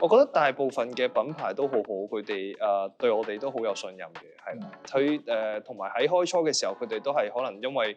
覺得大部分嘅品牌都好好，佢哋對我哋都好有信任嘅，係啦。佢同埋喺開初嘅時候，佢哋都係可能因為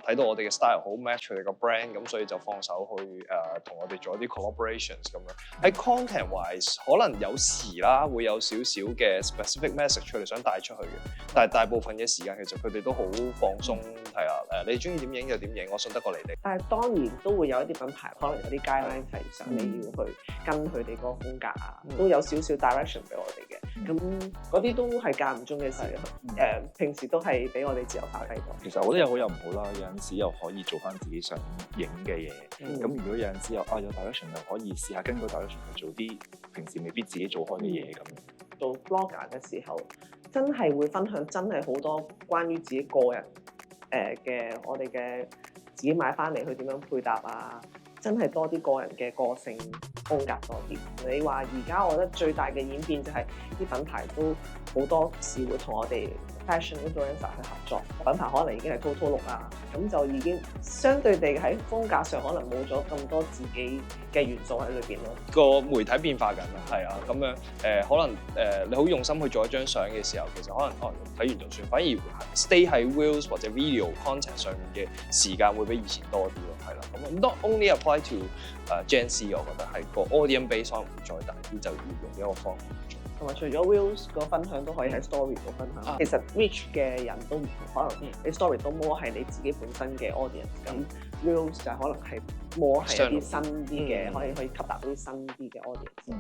睇到我哋嘅 style 好 match 佢哋個 brand，咁所以就放手去同我哋做一啲 collaborations 咁樣。喺 content wise， 可能有時啦會有少少嘅 specific message 佢哋想帶出去嘅，但係大部分嘅時間其實佢哋都好放鬆，係啊你中意點影就點影，我信得過你哋。但係當然都會有一啲品牌可能有啲 guideline 係想你要去跟佢哋嗰個風格啊，都有少少 direction 俾我哋嘅。咁嗰啲都係間唔中嘅事，平時都係俾我哋自由發揮過。其實我覺得有好有唔好啦，有陣時又可以做翻自己想影嘅嘢。咁如果有陣時有 direction 又可以試下跟個 direction 去做啲平時未必自己做開嘅嘢咁。做 blogger 嘅時候，真係會分享真係好多關於自己個人嘅我哋嘅自己買翻嚟去點樣配搭啊，真係多啲個人嘅個性風格多啲。你話而家我覺得最大嘅演變就係啲品牌都好多時會同我哋 fashion influencer 去合作，品牌可能已經係 total look 啦，咁就已經相對地喺風格上可能冇咗咁多自己嘅元素喺裏邊咯。個媒體變化緊啦，係啊，咁樣可能你好用心去做一張相嘅時候，其實可能睇完就算，反而 stay 喺 reels 或者 video content 上面嘅時間會比以前多啲咯，係啦，咁 not only apply to Gen Z， 我覺得係個 audience base 可能會再大啲，就要用呢一個方法去做。同埋除咗 reels 個分享都可以喺 story 度分享。其實 reach 嘅人都唔同，可能你 story 都 more 係你自己本身嘅 audience，咁 reels 就可能係 more 係一啲新啲嘅，可以吸納到啲新啲嘅 audience。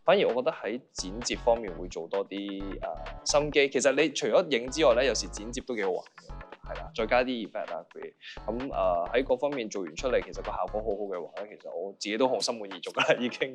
反而我覺得喺剪接方面會做多啲心機。其實你除咗影之外咧，有時剪接都幾好玩嘅，係啦，再加啲 effect 啊佢咁喺嗰方面做完出嚟，其實個效果好好嘅話咧，其實我自己都好心滿意足㗎啦已經。